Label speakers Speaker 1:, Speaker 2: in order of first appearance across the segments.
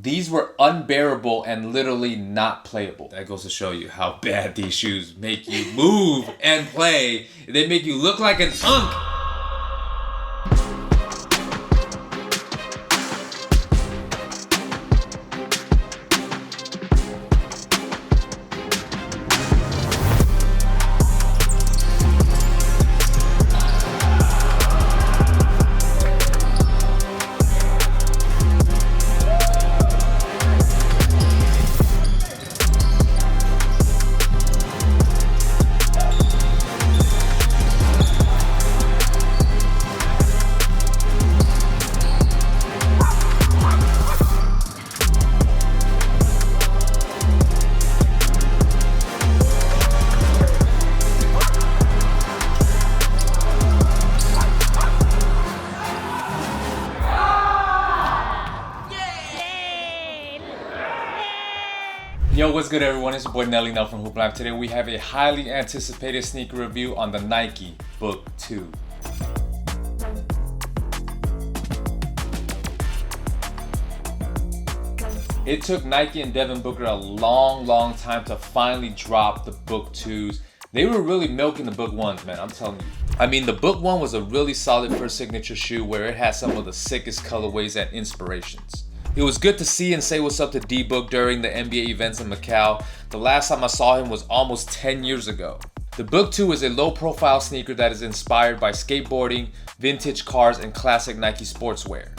Speaker 1: These were unbearable and literally not playable. That goes to show you how bad these shoes make you move and play. They make you look like an unk. Yo, what's good everyone? It's your boy Nelly Nell from Hoop Life. Today we have a highly anticipated sneaker review on the Nike Book 2. It took Nike and Devin Booker a long time to finally drop the Book 2s. They were really milking the Book 1s, man, I'm telling you. I mean, the Book 1 was a really solid first signature shoe where it had some of the sickest colorways and inspirations. It was good to see and say what's up to D-Book during the NBA events in Macau. The last time I saw him was almost 10 years ago. The Book 2 is a low-profile sneaker that is inspired by skateboarding, vintage cars, and classic Nike sportswear.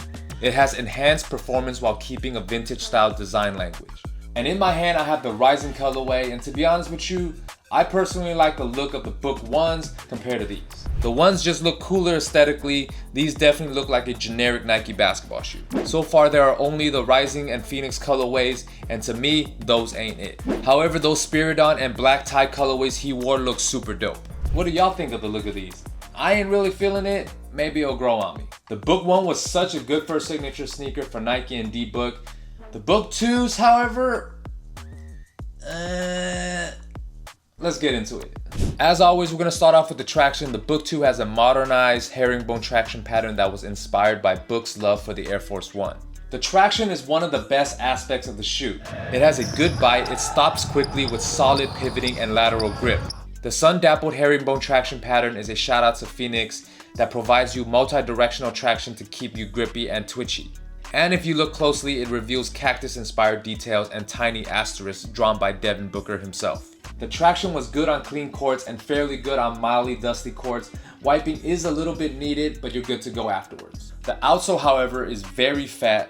Speaker 1: It has enhanced performance while keeping a vintage-style design language. And in my hand, I have the Rising colorway, and to be honest with you, I personally like the look of the Book 1s compared to these. The ones just look cooler aesthetically. These definitely look like a generic Nike basketball shoe. So far, there are only the Rising and Phoenix colorways, and to me, those ain't it. However, those Spiridon and black tie colorways he wore look super dope. What do y'all think of the look of these? I ain't really feeling it. Maybe it'll grow on me. The Book 1 was such a good first signature sneaker for Nike and D-Book. The Book 2s, however, let's get into it. As always, we're going to start off with the traction. The Book 2 has a modernized herringbone traction pattern that was inspired by Book's love for the Air Force One. The traction is one of the best aspects of the shoe. It has a good bite, it stops quickly with solid pivoting and lateral grip. The sun-dappled herringbone traction pattern is a shout out to Phoenix that provides you multi-directional traction to keep you grippy and twitchy. And if you look closely, it reveals cactus-inspired details and tiny asterisks drawn by Devin Booker himself. The traction was good on clean courts and fairly good on mildly dusty courts. Wiping is a little bit needed, but you're good to go afterwards. The outsole, however, is very fat.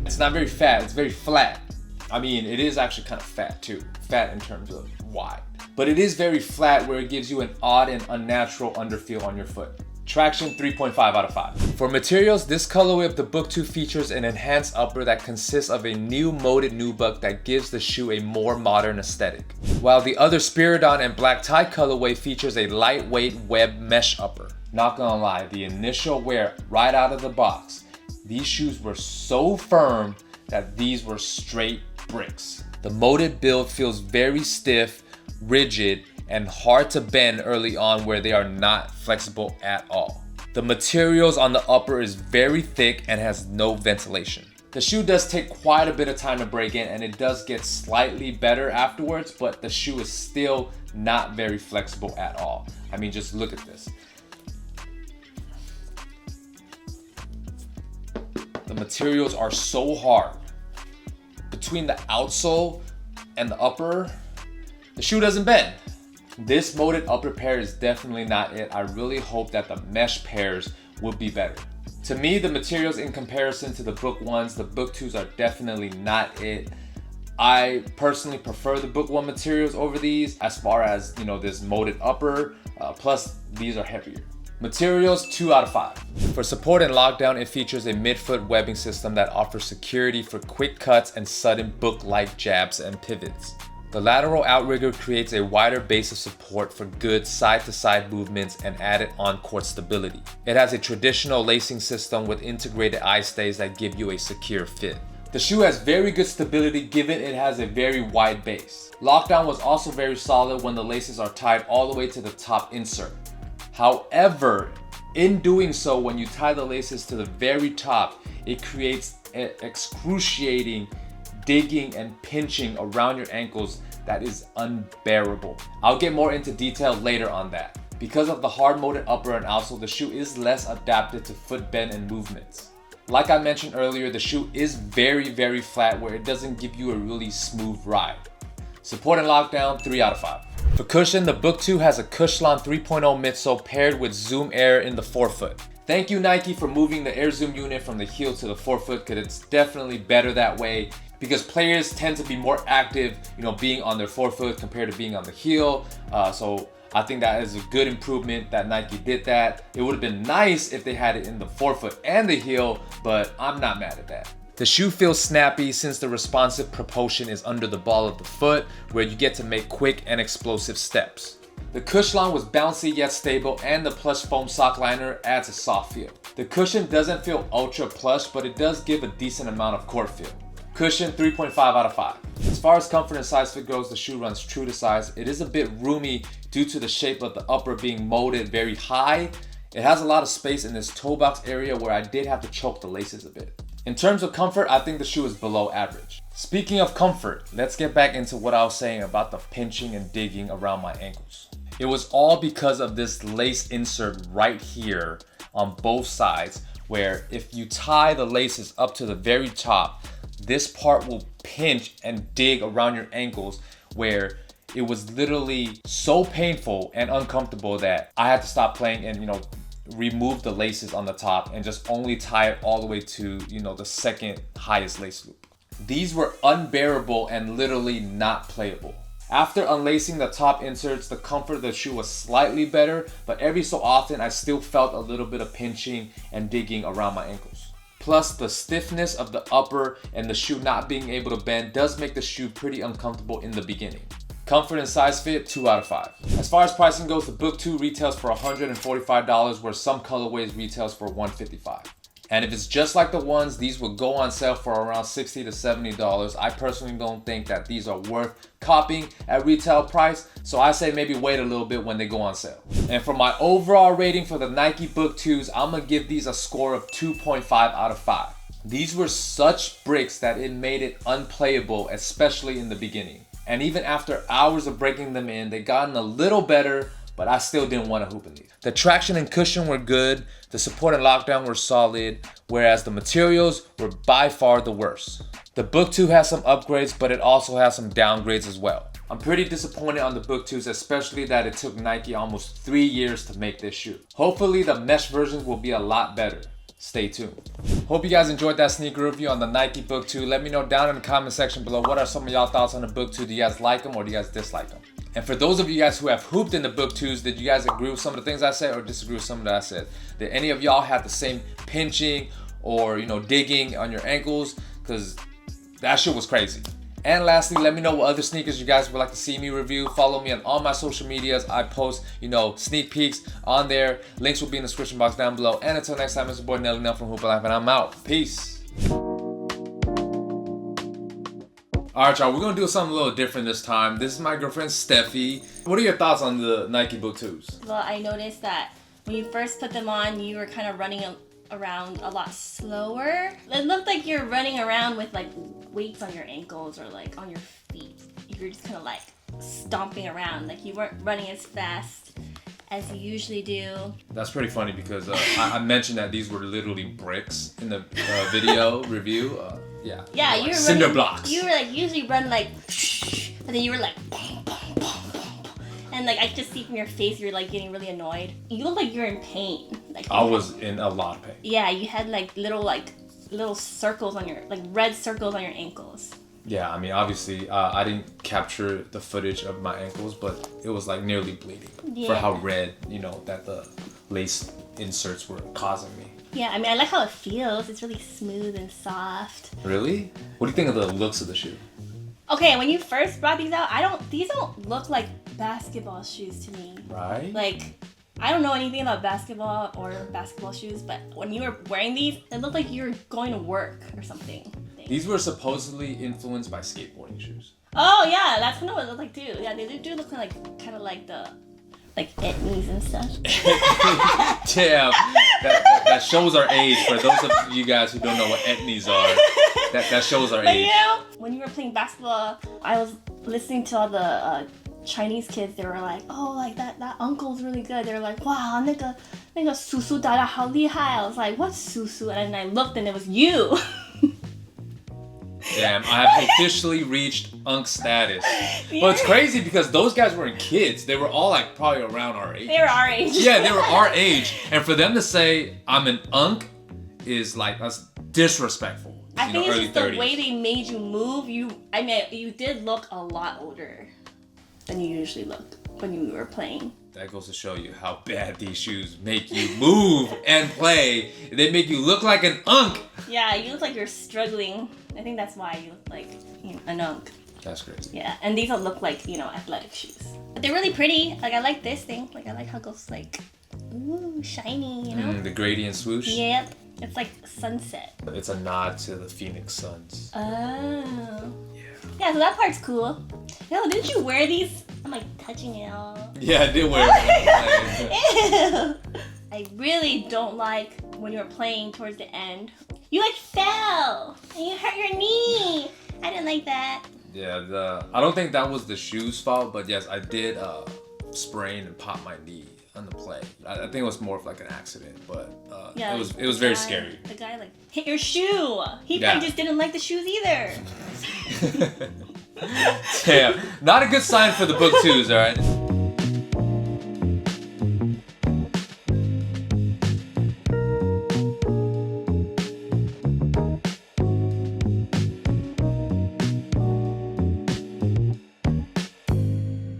Speaker 1: It's not very fat, it's very flat. I mean, it is actually kind of fat too. Fat in terms of wide. But it is very flat where it gives you an odd and unnatural underfeel on your foot. Traction 3.5 out of 5. For materials, this colorway of the Book 2 features an enhanced upper that consists of a new molded nubuck that gives the shoe a more modern aesthetic. While the other Spiridon and black tie colorway features a lightweight web mesh upper. Not gonna lie, the initial wear right out of the box, these shoes were so firm that these were straight bricks. The molded build feels very stiff, rigid, and hard to bend early on where they are not flexible at all. The materials on the upper is very thick and has no ventilation. The shoe does take quite a bit of time to break in and it does get slightly better afterwards, but the shoe is still not very flexible at all. I mean, just look at this. The materials are so hard. Between the outsole and the upper, the shoe doesn't bend. This molded upper pair is definitely not it. I really hope that the mesh pairs would be better. To me, the materials in comparison to the Book 1s, the Book 2s are definitely not it. I personally prefer the Book 1 materials over these as far as, this molded upper, plus these are heavier. Materials 2 out of 5. For support and lockdown, it features a midfoot webbing system that offers security for quick cuts and sudden book-like jabs and pivots. The lateral outrigger creates a wider base of support for good side-to-side movements and added on-court stability. It has a traditional lacing system with integrated eye stays that give you a secure fit. The shoe has very good stability given it has a very wide base. Lockdown was also very solid when the laces are tied all the way to the top insert. However, in doing so, when you tie the laces to the very top, it creates excruciating digging and pinching around your ankles that is unbearable. I'll get more into detail later on that. Because of the hard-molded upper and outsole, the shoe is less adapted to foot bend and movements. Like I mentioned earlier, the shoe is very, very flat where it doesn't give you a really smooth ride. Support and lockdown, 3 out of 5. For cushion, the Book 2 has a Cushlon 3.0 midsole paired with Zoom Air in the forefoot. Thank you Nike for moving the Air Zoom unit from the heel to the forefoot, because it's definitely better that way, because players tend to be more active, being on their forefoot compared to being on the heel. So I think that is a good improvement that Nike did that. It would have been nice if they had it in the forefoot and the heel, but I'm not mad at that. The shoe feels snappy since the responsive propulsion is under the ball of the foot, where you get to make quick and explosive steps. The Cushlon was bouncy yet stable, and the plush foam sock liner adds a soft feel. The cushion doesn't feel ultra plush, but it does give a decent amount of court feel. Cushion, 3.5 out of 5. As far as comfort and size fit goes, the shoe runs true to size. It is a bit roomy due to the shape of the upper being molded very high. It has a lot of space in this toe box area where I did have to choke the laces a bit. In terms of comfort, I think the shoe is below average. Speaking of comfort, let's get back into what I was saying about the pinching and digging around my ankles. It was all because of this lace insert right here on both sides, where if you tie the laces up to the very top, this part will pinch and dig around your ankles, where it was literally so painful and uncomfortable that I had to stop playing and remove the laces on the top and just only tie it all the way to the second highest lace loop. These were unbearable and literally not playable. After unlacing the top inserts, the comfort of the shoe was slightly better, but every so often I still felt a little bit of pinching and digging around my ankles. Plus, the stiffness of the upper and the shoe not being able to bend does make the shoe pretty uncomfortable in the beginning. Comfort and size fit, 2 out of 5. As far as pricing goes, the Book 2 retails for $145, where some colorways retails for $155. And if it's just like the ones, these will go on sale for around $60 to $70. I personally don't think that these are worth copying at retail price, so I say maybe wait a little bit when they go on sale. And for my overall rating for the Nike Book 2s, I'm gonna give these a score of 2.5 out of 5. These were such bricks that it made it unplayable, especially in the beginning. And even after hours of breaking them in, they gotten a little better, but I still didn't want to hoop in these. The traction and cushion were good, the support and lockdown were solid, whereas the materials were by far the worst. The Book 2 has some upgrades, but it also has some downgrades as well. I'm pretty disappointed on the Book 2s, especially that it took Nike almost 3 years to make this shoe. Hopefully the mesh versions will be a lot better. Stay tuned. Hope you guys enjoyed that sneaker review on the Nike Book 2. Let me know down in the comment section below, what are some of y'all thoughts on the Book 2? Do you guys like them or do you guys dislike them? And for those of you guys who have hooped in the Book 2s, did you guys agree with some of the things I said or disagree with some of that I said? Did any of y'all have the same pinching or digging on your ankles? Because that shit was crazy. And lastly, let me know what other sneakers you guys would like to see me review. Follow me on all my social medias. I post, sneak peeks on there. Links will be in the description box down below. And until next time, it's your boy Nelly Nell from Hoop Life, and I'm out. Peace. Alright, y'all, we're gonna do something a little different this time. This is my girlfriend, Steffi. What are your thoughts on the Nike Book 2s?
Speaker 2: Well, I noticed that when you first put them on, you were kind of running around a lot slower. It looked like you're running around with weights on your ankles or on your feet. You're just kind of stomping around. You weren't running as fast as you usually do. That's
Speaker 1: pretty funny because I mentioned that these were literally bricks in the video review.
Speaker 2: Yeah, you were
Speaker 1: cinder
Speaker 2: running,
Speaker 1: blocks.
Speaker 2: You were usually run but then you were and I just see from your face you're getting really annoyed. You look like you're in pain.
Speaker 1: I was in a lot of pain.
Speaker 2: Yeah, you had little circles on your red circles on your ankles.
Speaker 1: Yeah, I mean obviously I didn't capture the footage of my ankles, but it was nearly bleeding for how red that the lace inserts were causing me.
Speaker 2: Yeah, I mean I like how it feels. It's really smooth and soft.
Speaker 1: Really? What do you think of the looks of the shoe?
Speaker 2: Okay, when you first brought these out, these don't look like basketball shoes to me.
Speaker 1: Right?
Speaker 2: I don't know anything about basketball or basketball shoes, but when you were wearing these, it looked like you were going to work or something.
Speaker 1: These were supposedly influenced by skateboarding shoes.
Speaker 2: Oh yeah, that's what it looked like too. Yeah, they do look kind of like the like etnies and stuff.
Speaker 1: Damn, that shows our age. For those of you guys who don't know what etnies are, that shows our
Speaker 2: But
Speaker 1: age.
Speaker 2: you know, when you were playing basketball, I was listening to all the Chinese kids. They were like, "Oh, like that uncle's really good." They were like, "Wow, 那个叔叔打得好厉害." I was like, "What's 叔叔?" And I looked, and it was you.
Speaker 1: Damn, I have officially reached unk status. But it's crazy because those guys weren't kids. They were all like probably around our age.
Speaker 2: They were our age.
Speaker 1: Yeah, they were our age. And for them to say I'm an unk is like, that's disrespectful.
Speaker 2: I think it's
Speaker 1: early
Speaker 2: just the
Speaker 1: 30s.
Speaker 2: way they made you move. You did look a lot older than you usually look when you were playing.
Speaker 1: That goes to show you how bad these shoes make you move and play. They make you look like an unk.
Speaker 2: Yeah, you look like you're struggling. I think that's why you look like an unk.
Speaker 1: That's crazy.
Speaker 2: Yeah, and these will look like, athletic shoes. But they're really pretty. Like, I like this thing. Like, I like how it goes like, ooh, shiny,
Speaker 1: The gradient swoosh.
Speaker 2: Yep. It's like sunset.
Speaker 1: It's a nod to the Phoenix Suns.
Speaker 2: Oh. Yeah, so that part's cool. Yo, didn't you wear these? I'm like touching it all.
Speaker 1: Yeah, I did wear it.
Speaker 2: Ew. I really don't like when you were playing towards the end. You like fell and you hurt your knee. I didn't like that.
Speaker 1: Yeah, I don't think that was the shoe's fault, but yes, I did sprain and pop my knee on the play. I think it was more of like an accident, but
Speaker 2: Yeah,
Speaker 1: it was
Speaker 2: the
Speaker 1: very
Speaker 2: guy-
Speaker 1: scary.
Speaker 2: The guy like hit your shoe. He
Speaker 1: Yeah.
Speaker 2: probably just didn't like the shoes either.
Speaker 1: Damn, not a good sign for the book twos, all right?